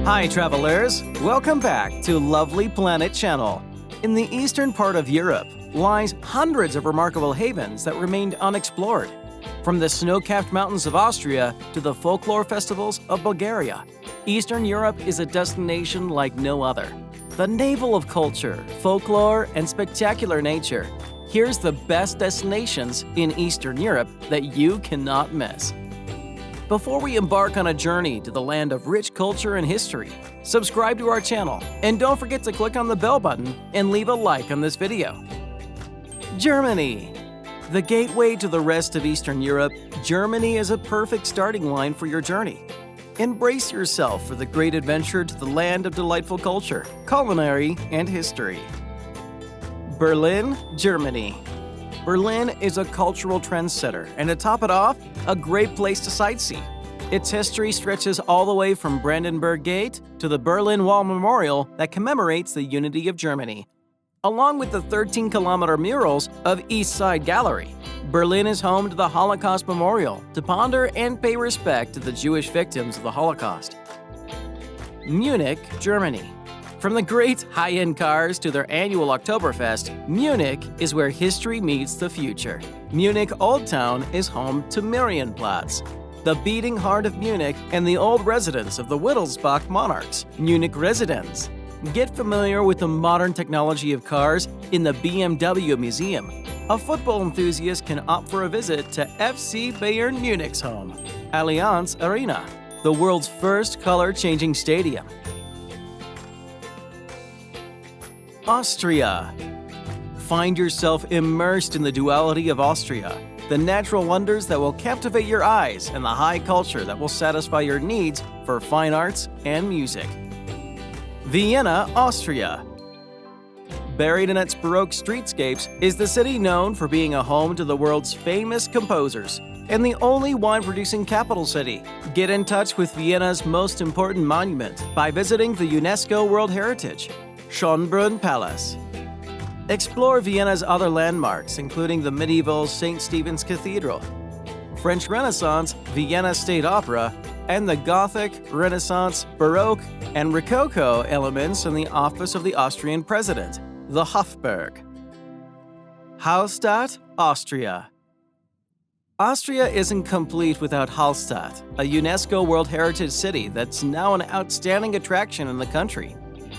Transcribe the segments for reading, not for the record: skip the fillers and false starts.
Hi travelers, welcome back to Lovely Planet Channel. In the eastern part of Europe lies hundreds of remarkable havens that remained unexplored. From the snow-capped mountains of Austria to the folklore festivals of Bulgaria, Eastern Europe is a destination like no other. The navel of culture, folklore, and spectacular nature. Here's the best destinations in Eastern Europe that you cannot miss. Before we embark on a journey to the land of rich culture and history, subscribe to our channel and don't forget to click on the bell button and leave a like on this video. Germany. The gateway to the rest of Eastern Europe, Germany is a perfect starting line for your journey. Embrace yourself for the great adventure to the land of delightful culture, culinary, and history. Berlin, Germany. Berlin is a cultural trendsetter, and to top it off, a great place to sightsee. Its history stretches all the way from Brandenburg Gate to the Berlin Wall Memorial that commemorates the unity of Germany. Along with the 13-kilometer murals of East Side Gallery, Berlin is home to the Holocaust Memorial to ponder and pay respect to the Jewish victims of the Holocaust. Munich, Germany. From the great high-end cars to their annual Oktoberfest, Munich is where history meets the future. Munich Old Town is home to Marienplatz, the beating heart of Munich and the old residence of the Wittelsbach monarchs, Munich Residence. Get familiar with the modern technology of cars in the BMW Museum. A football enthusiast can opt for a visit to FC Bayern Munich's home, Allianz Arena, the world's first color-changing stadium. Austria. Find yourself immersed in the duality of Austria, the natural wonders that will captivate your eyes and the high culture that will satisfy your needs for fine arts and music. Vienna, Austria. Buried in its Baroque streetscapes is the city known for being a home to the world's famous composers and the only wine-producing capital city. Get in touch with Vienna's most important monument by visiting the UNESCO World Heritage, Schonbrunn Palace. Explore Vienna's other landmarks, including the medieval St. Stephen's Cathedral, French Renaissance, Vienna State Opera, and the Gothic, Renaissance, Baroque, and Rococo elements in the office of the Austrian president, the Hofburg. Hallstatt, Austria. Austria isn't complete without Hallstatt, a UNESCO World Heritage City that's now an outstanding attraction in the country.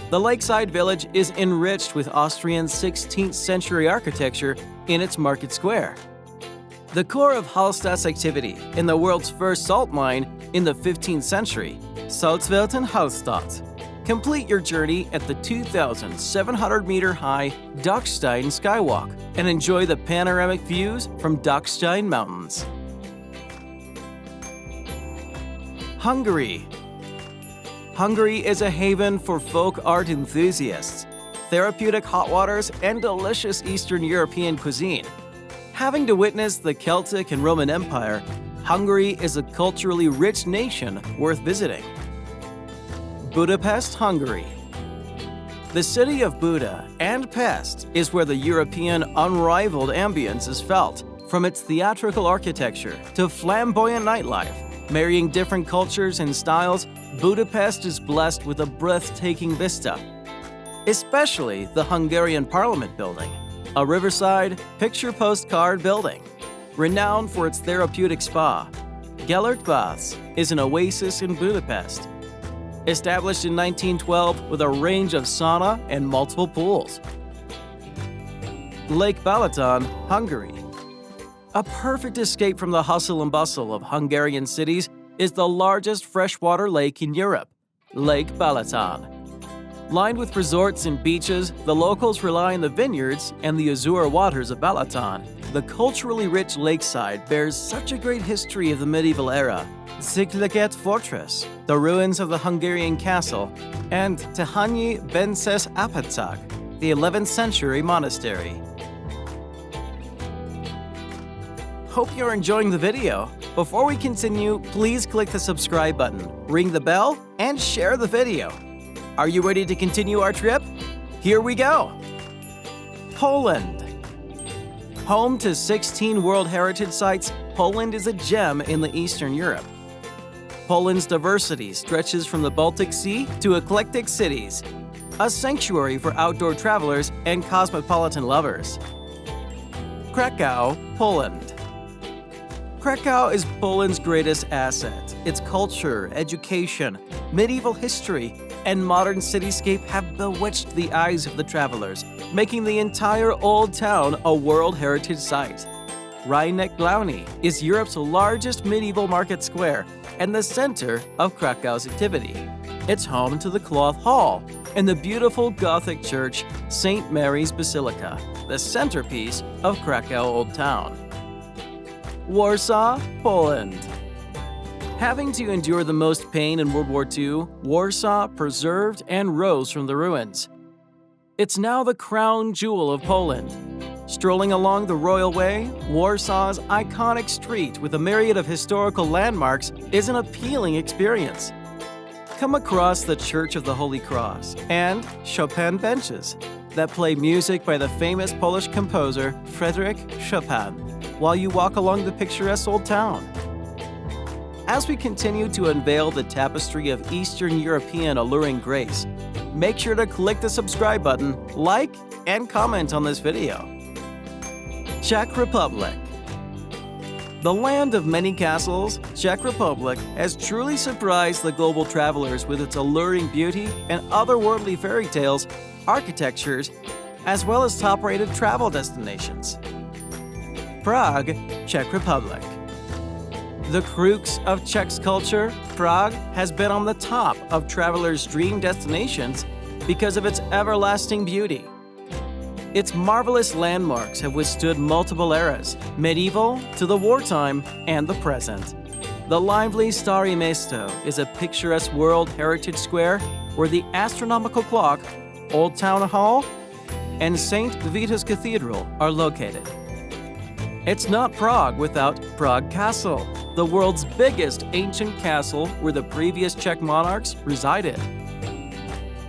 The lakeside village is enriched with Austrian 16th century architecture in its market square. The core of Hallstatt's activity in the world's first salt mine in the 15th century, Salzwelten Hallstatt. Complete your journey at the 2,700-meter-high Dachstein Skywalk and enjoy the panoramic views from Dachstein Mountains. Hungary. Hungary is a haven for folk art enthusiasts, therapeutic hot waters, and delicious Eastern European cuisine. Having to witness the Celtic and Roman Empire, Hungary is a culturally rich nation worth visiting. Budapest, Hungary. The city of Buda and Pest is where the European unrivaled ambience is felt, from its theatrical architecture to flamboyant nightlife. Marrying different cultures and styles, Budapest is blessed with a breathtaking vista, especially the Hungarian Parliament building, a riverside picture postcard building. Renowned for its therapeutic spa, Gellert Baths is an oasis in Budapest. Established in 1912 with a range of sauna and multiple pools. Lake Balaton, Hungary. A perfect escape from the hustle and bustle of Hungarian cities is the largest freshwater lake in Europe, Lake Balaton. Lined with resorts and beaches, the locals rely on the vineyards and the azure waters of Balaton. The culturally rich lakeside bears such a great history of the medieval era. Zigliget Fortress, the ruins of the Hungarian castle, and Tehanyi Bences Apatag, the 11th century monastery. Hope you're enjoying the video. Before we continue, please click the subscribe button, ring the bell, and share the video. Are you ready to continue our trip? Here we go! Poland. Home to 16 World Heritage Sites, Poland is a gem in the Eastern Europe. Poland's diversity stretches from the Baltic Sea to eclectic cities, a sanctuary for outdoor travelers and cosmopolitan lovers. Krakow, Poland. Krakow is Poland's greatest asset. Its culture, education, medieval history, and modern cityscape have bewitched the eyes of the travelers, making the entire old town a World Heritage Site. Rynek Glowny is Europe's largest medieval market square and the center of Krakow's activity. It's home to the Cloth Hall and the beautiful Gothic church St. Mary's Basilica, the centerpiece of Krakow Old Town. Warsaw, Poland. Having to endure the most pain in World War II, Warsaw preserved and rose from the ruins. It's now the crown jewel of Poland. Strolling along the Royal Way, Warsaw's iconic street with a myriad of historical landmarks is an appealing experience. Come across the Church of the Holy Cross and Chopin benches that play music by the famous Polish composer Frédéric Chopin while you walk along the picturesque old town. As we continue to unveil the tapestry of Eastern European alluring grace, make sure to click the subscribe button, like, and comment on this video. Czech Republic. The land of many castles, Czech Republic has truly surprised the global travelers with its alluring beauty and otherworldly fairy tales, architectures, as well as top-rated travel destinations. Prague, Czech Republic. The crux of Czech culture, Prague has been on the top of travelers' dream destinations because of its everlasting beauty. Its marvelous landmarks have withstood multiple eras, medieval to the wartime and the present. The lively Staré Město is a picturesque World Heritage Square where the astronomical clock, Old Town Hall, and St. Vitus Cathedral are located. It's not Prague without Prague Castle, the world's biggest ancient castle where the previous Czech monarchs resided.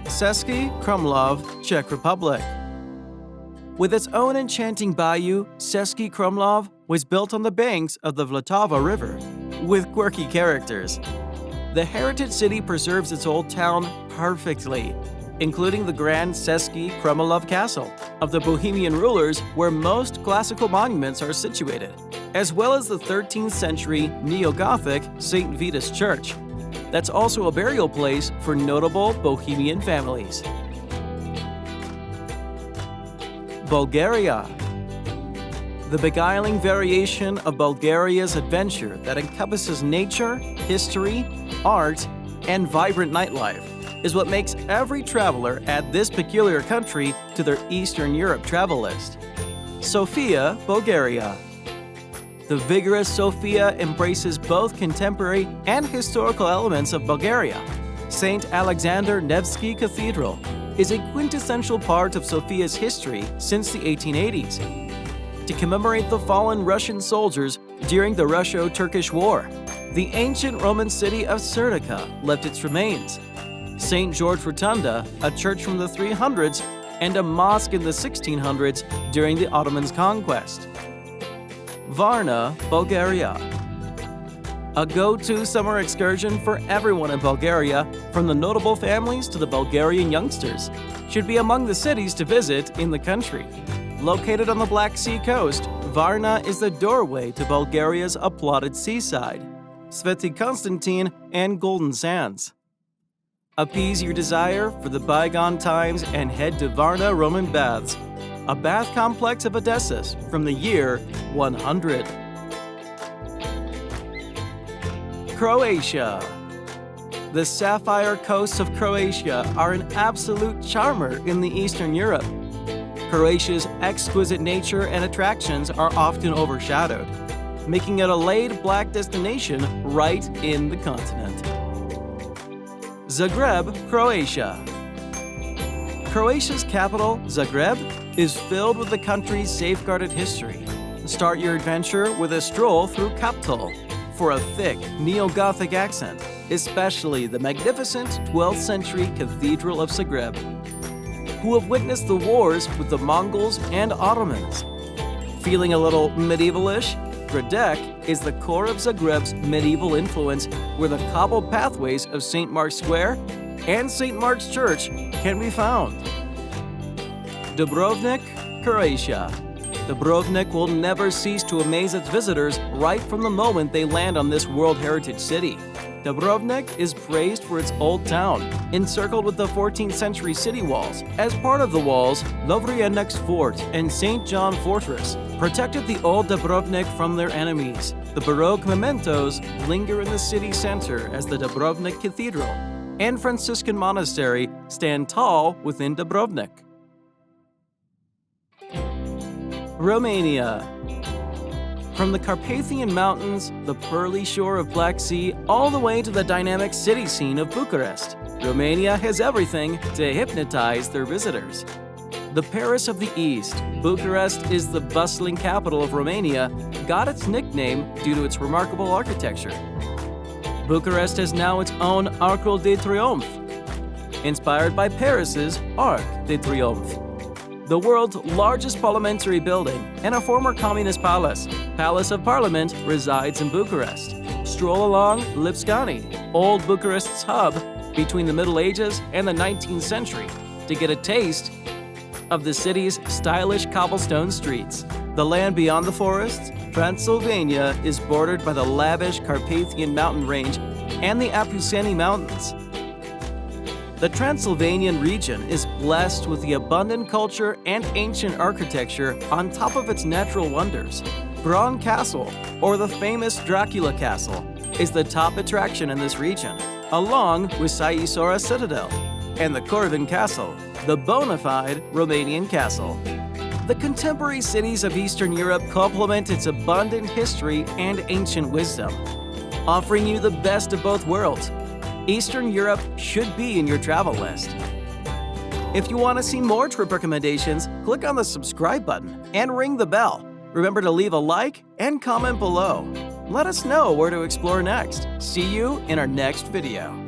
Český Krumlov, Czech Republic. With its own enchanting bayou, Český Krumlov was built on the banks of the Vltava River, with quirky characters. The heritage city preserves its old town perfectly, including the grand Český Krumlov Castle of the Bohemian rulers where most classical monuments are situated, as well as the 13th century neo-Gothic St. Vitus Church. That's also a burial place for notable Bohemian families. Bulgaria. The beguiling variation of Bulgaria's adventure that encompasses nature, history, art, and vibrant nightlife is what makes every traveler add this peculiar country to their Eastern Europe travel list. Sofia, Bulgaria. The vigorous Sofia embraces both contemporary and historical elements of Bulgaria. St. Alexander Nevsky Cathedral is a quintessential part of Sofia's history since the 1880s. To commemorate the fallen Russian soldiers during the Russo-Turkish War, the ancient Roman city of Serdica left its remains. St. George Rotunda, a church from the 300s, and a mosque in the 1600s during the Ottomans' conquest. Varna, Bulgaria. A go-to summer excursion for everyone in Bulgaria, from the notable families to the Bulgarian youngsters, should be among the cities to visit in the country. Located on the Black Sea coast, Varna is the doorway to Bulgaria's applauded seaside, Sveti Konstantin and Golden Sands. Appease your desire for the bygone times and head to Varna Roman Baths, a bath complex of Odysseus from the year 100. Croatia. The sapphire coasts of Croatia are an absolute charmer in the Eastern Europe. Croatia's exquisite nature and attractions are often overshadowed, making it a laid-back destination right in the continent. Zagreb, Croatia. Croatia's capital, Zagreb, is filled with the country's safeguarded history. Start your adventure with a stroll through Capital for a thick neo-Gothic accent, especially the magnificent 12th century Cathedral of Zagreb. Who have witnessed the wars with the Mongols and Ottomans. Feeling a little medievalish? extra deck is the core of Zagreb's medieval influence, where the cobbled pathways of St. Mark's Square and St. Mark's Church can be found. Dubrovnik, Croatia. Dubrovnik will never cease to amaze its visitors right from the moment they land on this World Heritage City. Dubrovnik is praised for its old town, encircled with the 14th century city walls. As part of the walls, Lovrijenac Fort and St. John Fortress protected the old Dubrovnik from their enemies. The Baroque mementos linger in the city center as the Dubrovnik Cathedral and Franciscan Monastery stand tall within Dubrovnik. Romania. From the Carpathian Mountains, the pearly shore of Black Sea, all the way to the dynamic city scene of Bucharest, Romania has everything to hypnotize their visitors. The Paris of the East, Bucharest is the bustling capital of Romania, got its nickname due to its remarkable architecture. Bucharest has now its own Arc de Triomphe, inspired by Paris's Arc de Triomphe, the world's largest parliamentary building and a former communist palace. Palace of Parliament resides in Bucharest. Stroll along Lipscani, old Bucharest's hub between the Middle Ages and the 19th century, to get a taste of the city's stylish cobblestone streets. The land beyond the forests, Transylvania, is bordered by the lavish Carpathian mountain range and the Apuseni Mountains. The Transylvanian region is blessed with the abundant culture and ancient architecture on top of its natural wonders. Bronn Castle, or the famous Dracula Castle, is the top attraction in this region, along with Sighisoara Citadel and the Corvin Castle, the bona fide Romanian castle. The contemporary cities of Eastern Europe complement its abundant history and ancient wisdom, offering you the best of both worlds. Eastern Europe should be in your travel list. If you want to see more trip recommendations, click on the subscribe button and ring the bell. Remember to leave a like and comment below. Let us know where to explore next. See you in our next video.